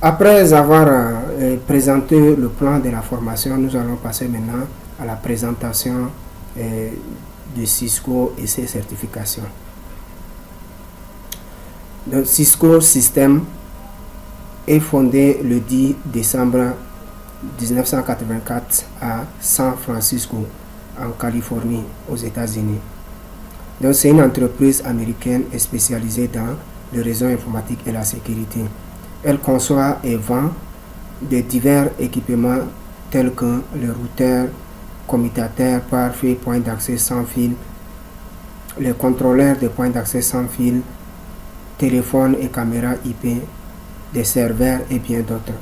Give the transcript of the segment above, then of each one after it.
Après avoir présenté le plan de la formation, nous allons passer maintenant à la présentation de Cisco et ses certifications. Donc, Cisco System est fondé le 10 décembre 1984 à San Francisco, en Californie, aux États-Unis. Donc, c'est une entreprise américaine spécialisée dans le réseau informatique et la sécurité. Elle conçoit et vend de divers équipements tels que le routeur, commutateur, pare-feu, point d'accès sans fil, les contrôleurs de points d'accès sans fil, téléphone et caméras IP, des serveurs et bien d'autres.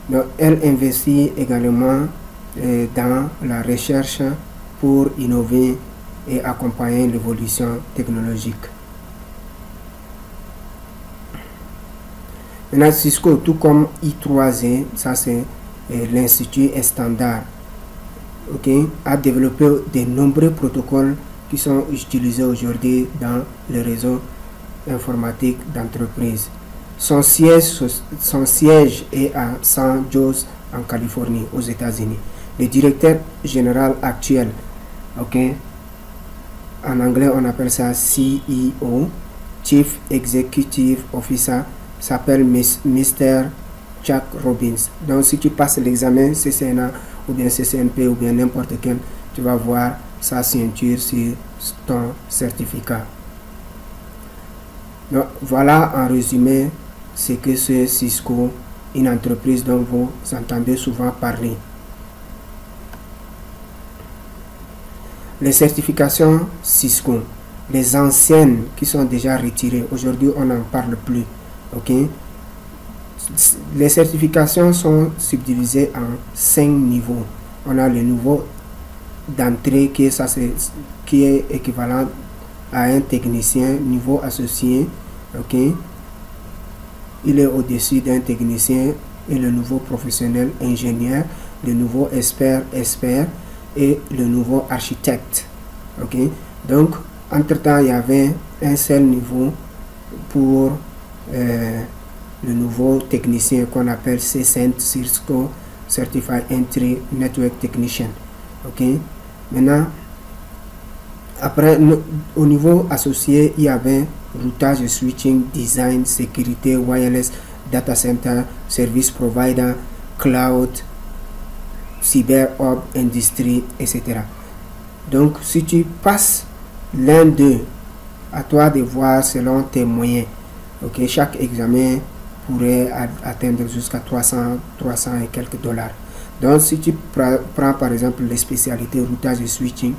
Donc, elle investit également dans la recherche pour innover et accompagner l'évolution technologique. Maintenant, Cisco, tout comme I3E, ça c'est l'Institut standard, a développé de nombreux protocoles qui sont utilisés aujourd'hui dans le réseau informatique d'entreprise. Son siège est à San Jose, en Californie, aux États-Unis. Le directeur général actuel, en anglais on appelle ça CEO, Chief Executive Officer, s'appelle Mr. Jack Robbins. Donc si tu passes l'examen CCNA ou bien CCNP ou bien n'importe quel, tu vas voir sa ceinture sur ton certificat. Donc voilà en résumé ce que c'est Cisco, une entreprise dont vous entendez souvent parler. Les certifications Cisco, les anciennes qui sont déjà retirées, aujourd'hui on n'en parle plus. Les certifications sont subdivisées en 5 niveaux. On a le niveau d'entrée qui est équivalent à un technicien niveau associé. Il est au-dessus d'un technicien, et le nouveau professionnel ingénieur, le nouveau expert et le nouveau architecte. Donc entre-temps, il y avait un seul niveau pour le nouveau technicien qu'on appelle CCNT, Cisco Certified Entry Network Technician. Maintenant, après, au niveau associé, il y avait routage, switching, design, sécurité, wireless, data center, service provider, cloud, cyber hub, industrie, etc. Donc, si tu passes l'un d'eux, à toi de voir selon tes moyens. Chaque examen pourrait atteindre jusqu'à 300 et quelques dollars. Donc, si tu prends par exemple les spécialités routage et switching,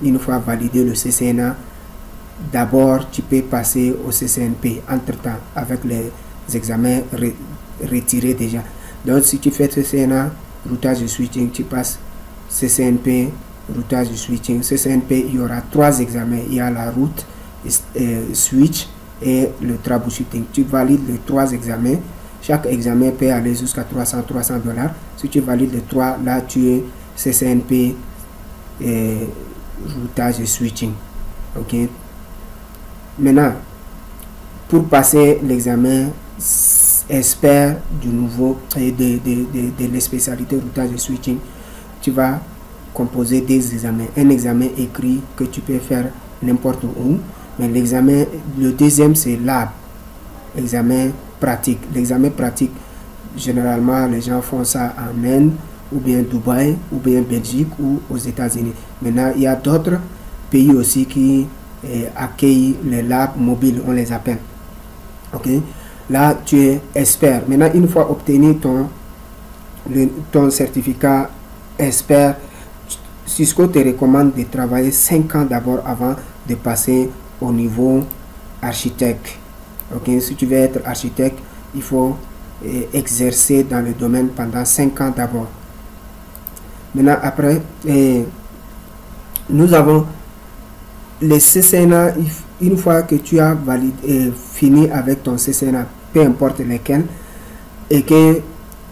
une fois validé le CCNA, d'abord tu peux passer au CCNP entre-temps avec les examens retirés déjà. Donc, si tu fais CCNA, routage et switching, tu passes CCNP, routage et switching. CCNP, il y aura 3 examens. Il y a la route, switch et le troubleshooting. Tu valides les 3 examens. Chaque examen peut aller jusqu'à 300 dollars. Si tu valides les 3, là tu es CCNP et routage et switching. Maintenant, pour passer l'examen expert du nouveau et de les spécialités routage et switching, tu vas composer des examens. Un examen écrit que tu peux faire n'importe où, mais l'examen, le deuxième c'est lab, examen pratique. L'examen pratique, généralement les gens font ça en Inde ou bien Dubaï ou bien Belgique ou aux États-Unis. Maintenant, il y a d'autres pays aussi qui accueillent les labs mobiles, on les appelle. Là tu es expert. Maintenant, une fois obtenu ton certificat expert, Cisco te recommande de travailler 5 ans d'abord avant de passer au niveau architecte. Si tu veux être architecte, il faut exercer dans le domaine pendant 5 ans d'abord. Maintenant, après, nous avons les CCNA. Une fois que tu as validé, fini avec ton CCNA, peu importe lequel, et que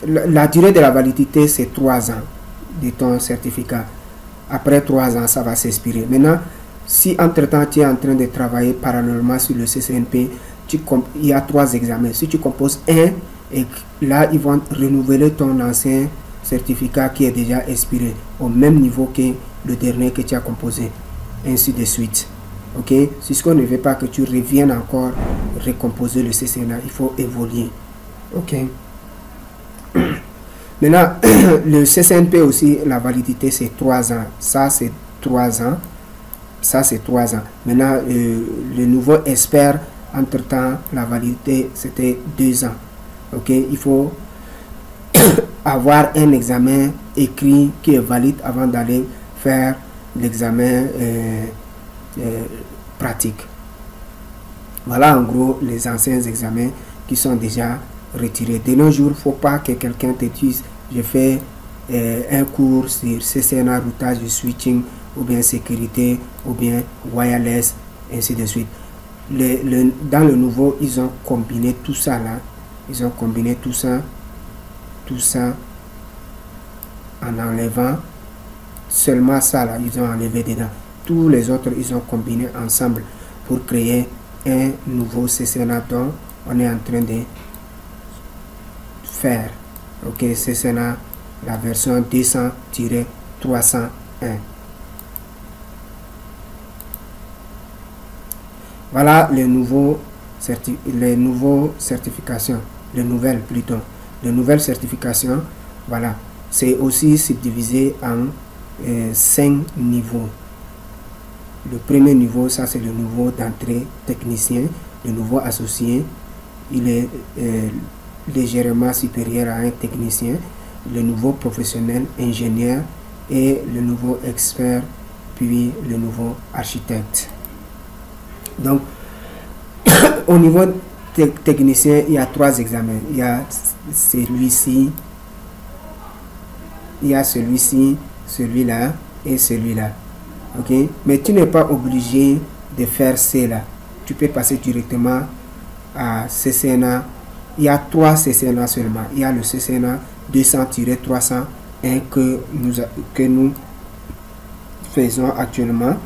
la durée de la validité c'est 3 ans de ton certificat. Après 3 ans, ça va s'expirer. Maintenant, si entre-temps tu es en train de travailler parallèlement sur le CCNP, il y a 3 examens. Si tu composes un Et là, ils vont renouveler ton ancien certificat qui est déjà expiré au même niveau que le dernier que tu as composé, ainsi de suite. Ok, Cisco ne veut pas que tu reviennes encore recomposer le CCNA, il faut évoluer. Ok. Maintenant, le CCNP aussi, la validité c'est 3 ans. Ça c'est 3 ans. Ça c'est 3 ans. Maintenant, le nouveau expert, entre-temps, la validité c'était 2 ans. Ok, il faut avoir un examen écrit qui est valide avant d'aller faire l'examen pratique. Voilà en gros les anciens examens qui sont déjà retirés. De nos jours, il ne faut pas que quelqu'un te dise je fais un cours sur CCNA, routage de switching, ou bien sécurité, ou bien wireless, ainsi de suite. Dans le nouveau, ils ont combiné tout ça là. Ils ont combiné tout ça en enlevant seulement ça là, ils ont enlevé dedans. Tous les autres, ils ont combiné ensemble pour créer un nouveau CCNA dont on est en train de faire. Ok, CCNA, la version 200-301. Voilà les nouvelles certifications, les nouvelles certifications. Voilà, c'est aussi subdivisé en 5 niveaux. Le premier niveau, ça c'est le niveau d'entrée technicien. Le niveau associé, il est légèrement supérieur à un technicien. Le nouveau professionnel, ingénieur, et le nouveau expert, puis le nouveau architecte. Donc, au niveau technicien, il y a 3 examens. Il y a celui-ci, celui-là et celui-là. Ok, mais tu n'es pas obligé de faire cela. Tu peux passer directement à CCNA. Il y a 3 CCNA seulement. Il y a le CCNA 200-301 que nous faisons actuellement,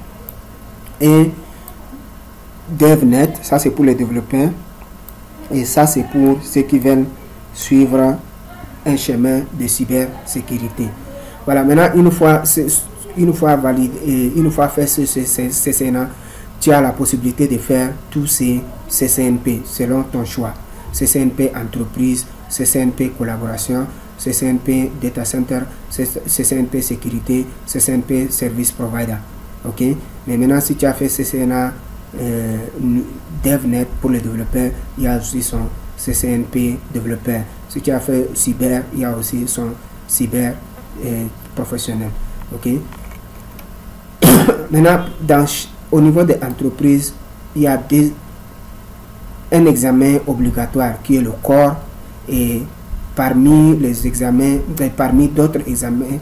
et DevNet, ça c'est pour les développeurs, et ça c'est pour ceux qui veulent suivre un chemin de cybersécurité. Voilà, maintenant une fois validé, une fois fait ce CCNA, tu as la possibilité de faire tous ces CCNP selon ton choix. CCNP entreprise, CCNP collaboration, CCNP data center, CCNP sécurité, CCNP service provider. Ok, mais maintenant si tu as fait CCNA DevNet pour les développeurs, il y a aussi son CCNP développeur. Si tu as fait cyber, il y a aussi son cyber professionnel. Ok. Maintenant, au niveau des entreprises, il y a un examen obligatoire qui est le corps, et parmi les examens, parmi d'autres examens,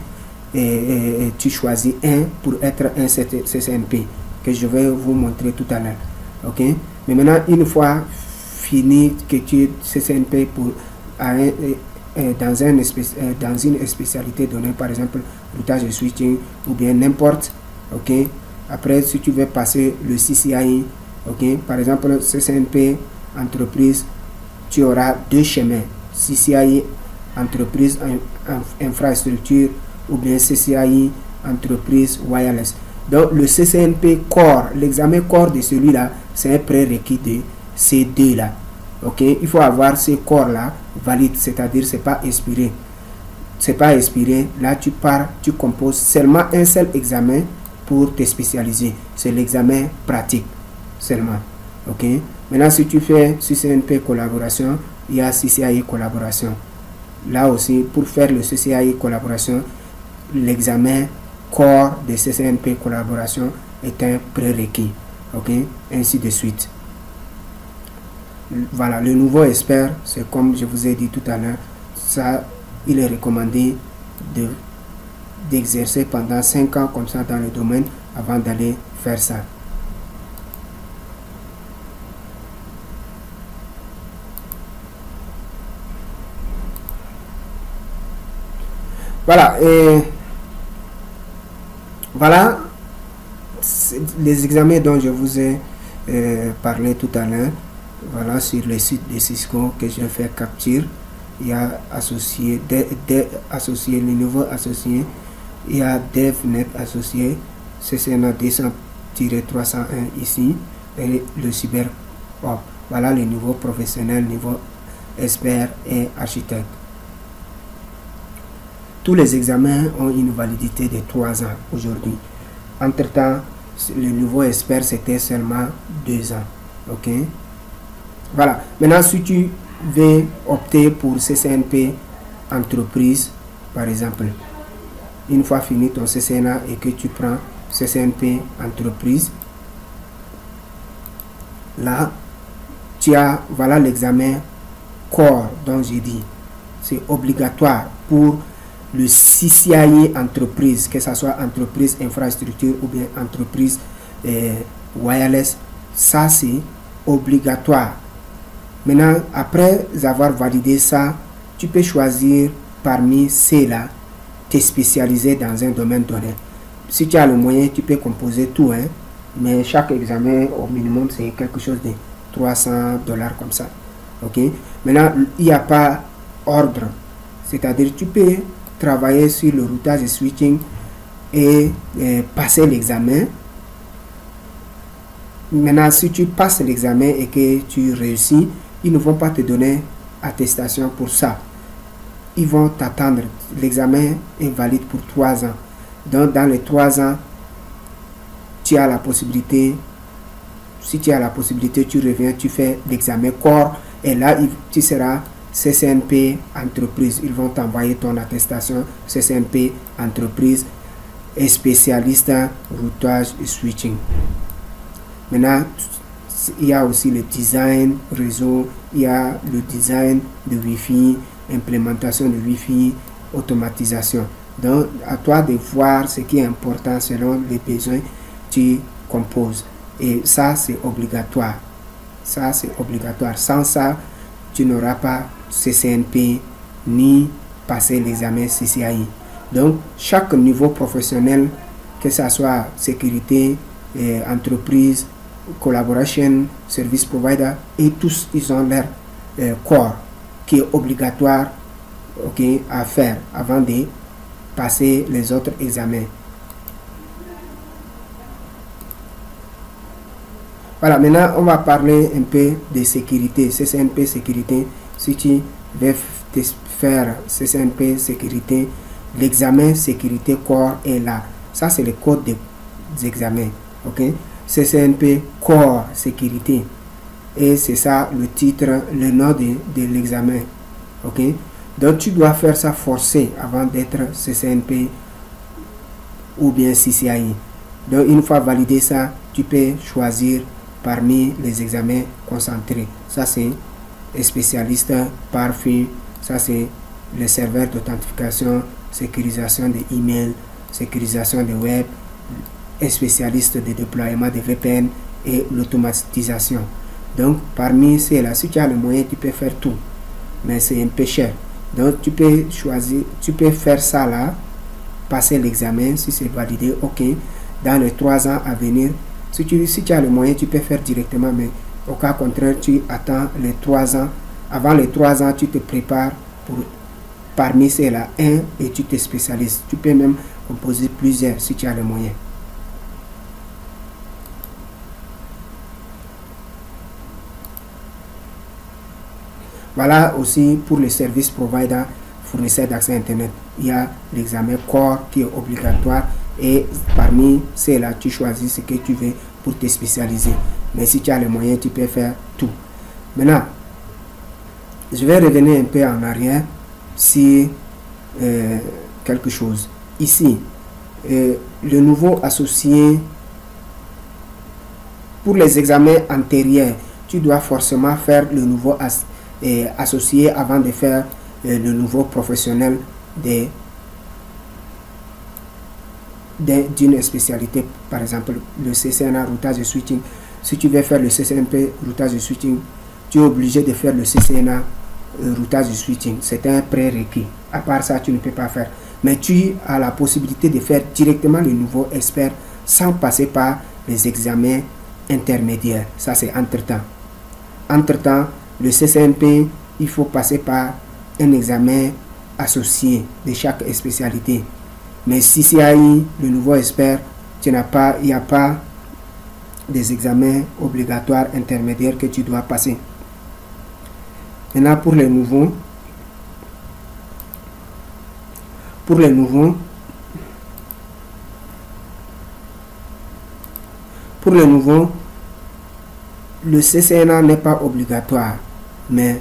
tu choisis un pour être un CCNP que je vais vous montrer tout à l'heure. Ok, mais maintenant une fois fini que tu es CCNP dans une spécialité donnée, par exemple routage de switching ou bien n'importe. Ok, après si tu veux passer le CCI, ok, par exemple CCNP entreprise, tu auras 2 chemins: CCI entreprise infrastructure, ou bien CCI entreprise wireless. Donc le CCNP Core, l'examen Core de celui-là, c'est un prérequis de ces 2 là. Ok, il faut avoir ces corps là valide, c'est-à-dire c'est pas expiré. C'est pas expiré. Là tu pars, tu composes seulement un seul examen pour te spécialiser. C'est l'examen pratique seulement. Ok, maintenant si tu fais CCNP collaboration, il y a CCI collaboration. Là aussi, pour faire le CCI collaboration, l'examen corps de CCNP collaboration est un prérequis. Ok, ainsi de suite. Voilà, le nouveau expert, c'est comme je vous ai dit tout à l'heure, ça, il est recommandé d'exercer pendant 5 ans comme ça dans le domaine avant d'aller faire ça. Voilà, et voilà les examens dont je vous ai parlé tout à l'heure. Voilà, sur le site de Cisco que je fais capture. il y a associé, associé, le niveau associé, il y a DevNet associé, CCNA 200-301 ici, et le cyber. Voilà les niveaux professionnels, niveau expert et architecte. Tous les examens ont une validité de 3 ans aujourd'hui. Entre-temps, le niveau expert, c'était seulement 2 ans. Ok? Voilà. Maintenant, si tu veux opter pour CCNP entreprise, par exemple, une fois fini ton CCNA et que tu prends CCNP entreprise, là, tu as, voilà l'examen corps dont j'ai dit. C'est obligatoire pour le CCIE entreprise, que ce soit entreprise infrastructure ou bien entreprise wireless. Ça, c'est obligatoire. Maintenant, après avoir validé ça, tu peux choisir parmi ceux-là, te spécialiser dans un domaine donné. Si tu as le moyen, tu peux composer tout, hein, mais chaque examen, au minimum, c'est quelque chose de $300 comme ça. Ok? Maintenant, il n'y a pas ordre. C'est-à-dire, tu peux travailler sur le routage et switching et passer l'examen. Maintenant, si tu passes l'examen et que tu réussis, ils ne vont pas te donner attestation pour ça. Ils vont t'attendre. L'examen est valide pour 3 ans. Donc, dans les 3 ans, tu as la possibilité, si tu as la possibilité, tu reviens, tu fais l'examen corps et là, tu seras CCNP entreprise. Ils vont t'envoyer ton attestation CCNP entreprise et spécialiste routage et switching. Maintenant, il y a aussi le design réseau, il y a le design de Wi-Fi, implémentation de Wi-Fi, automatisation. Donc, à toi de voir ce qui est important selon les besoins, tu composes. Et ça, c'est obligatoire. Ça, c'est obligatoire. Sans ça, tu n'auras pas CCNP ni passer l'examen CCIE. Donc, chaque niveau professionnel, que ce soit sécurité, entreprise, collaboration, service provider, et tous, ils ont leur corps qui est obligatoire, ok, à faire avant de passer les autres examens. Voilà, maintenant on va parler un peu de sécurité, CCNP sécurité. Si tu veux faire CCNP sécurité, l'examen sécurité corps est là. Ça, c'est le code des examens. Ok, CCNP corps sécurité. Et c'est ça le titre, le nom de l'examen. Ok, donc tu dois faire ça forcé avant d'être CCNP ou bien CCIE. Donc une fois validé ça, tu peux choisir parmi les examens concentrés. Ça, c'est spécialiste par fil. Ça, c'est le serveur d'authentification, sécurisation des emails, sécurisation des web, et spécialiste de déploiement de VPN et l'automatisation. Donc, parmi ceux-là, si tu as le moyen, tu peux faire tout. Mais c'est un peu cher. Donc, tu peux choisir, tu peux faire ça là, passer l'examen, si c'est validé, ok. Dans les 3 ans à venir, si tu as le moyen, tu peux faire directement, mais au cas contraire, tu attends les 3 ans. Avant les 3 ans, tu te prépares pour parmi ceux-là un et tu te spécialises. Tu peux même composer plusieurs si tu as le moyen. Voilà aussi pour les services providers, fournisseurs d'accès Internet. Il y a l'examen corps qui est obligatoire et parmi ceux-là, tu choisis ce que tu veux pour te spécialiser. Mais si tu as les moyens, tu peux faire tout. Maintenant, je vais revenir un peu en arrière sur quelque chose. Ici, le nouveau associé pour les examens antérieurs, tu dois forcément faire le nouveau associé avant de faire le nouveau professionnel d'une spécialité. Par exemple, le CCNA routage et switching. Si tu veux faire le CCNP routage et switching, tu es obligé de faire le CCNA routage et switching. C'est un prérequis. À part ça, tu ne peux pas faire. Mais tu as la possibilité de faire directement le nouveau expert sans passer par les examens intermédiaires. Ça, c'est entre-temps. Entre-temps, le CCNP, il faut passer par un examen associé de chaque spécialité. Mais CCI, le nouveau expert, il n'y a pas des examens obligatoires intermédiaires que tu dois passer. Maintenant, pour les nouveaux, le CCNA n'est pas obligatoire, mais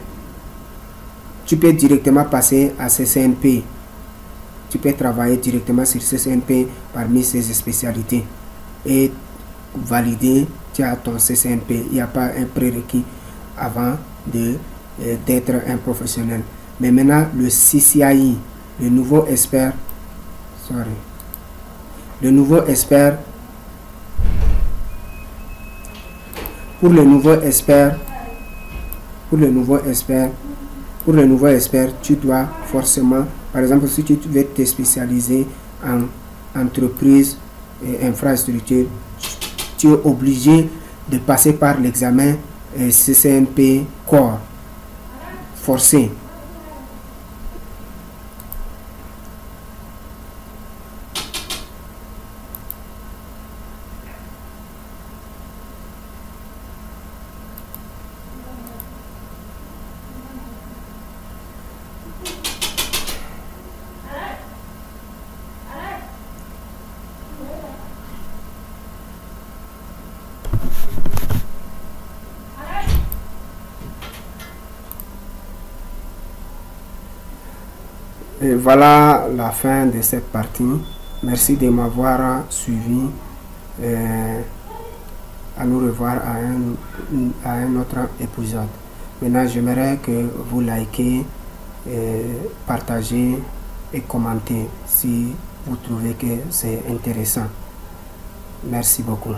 tu peux directement passer à CCNP. Tu peux travailler directement sur CCNP parmi ces spécialités et valider, tu as ton CCNP. Il n'y a pas un prérequis avant d'être un professionnel. Mais maintenant, le CCI, le nouveau expert, pour le nouveau expert, tu dois forcément, par exemple, si tu veux te spécialiser en entreprise et infrastructure, tu es obligé de passer par l'examen CCNP Core forcé. Et voilà la fin de cette partie. Merci de m'avoir suivi. À nous revoir à un autre épisode. Maintenant, j'aimerais que vous likez, partagez et commentez si vous trouvez que c'est intéressant. Merci beaucoup.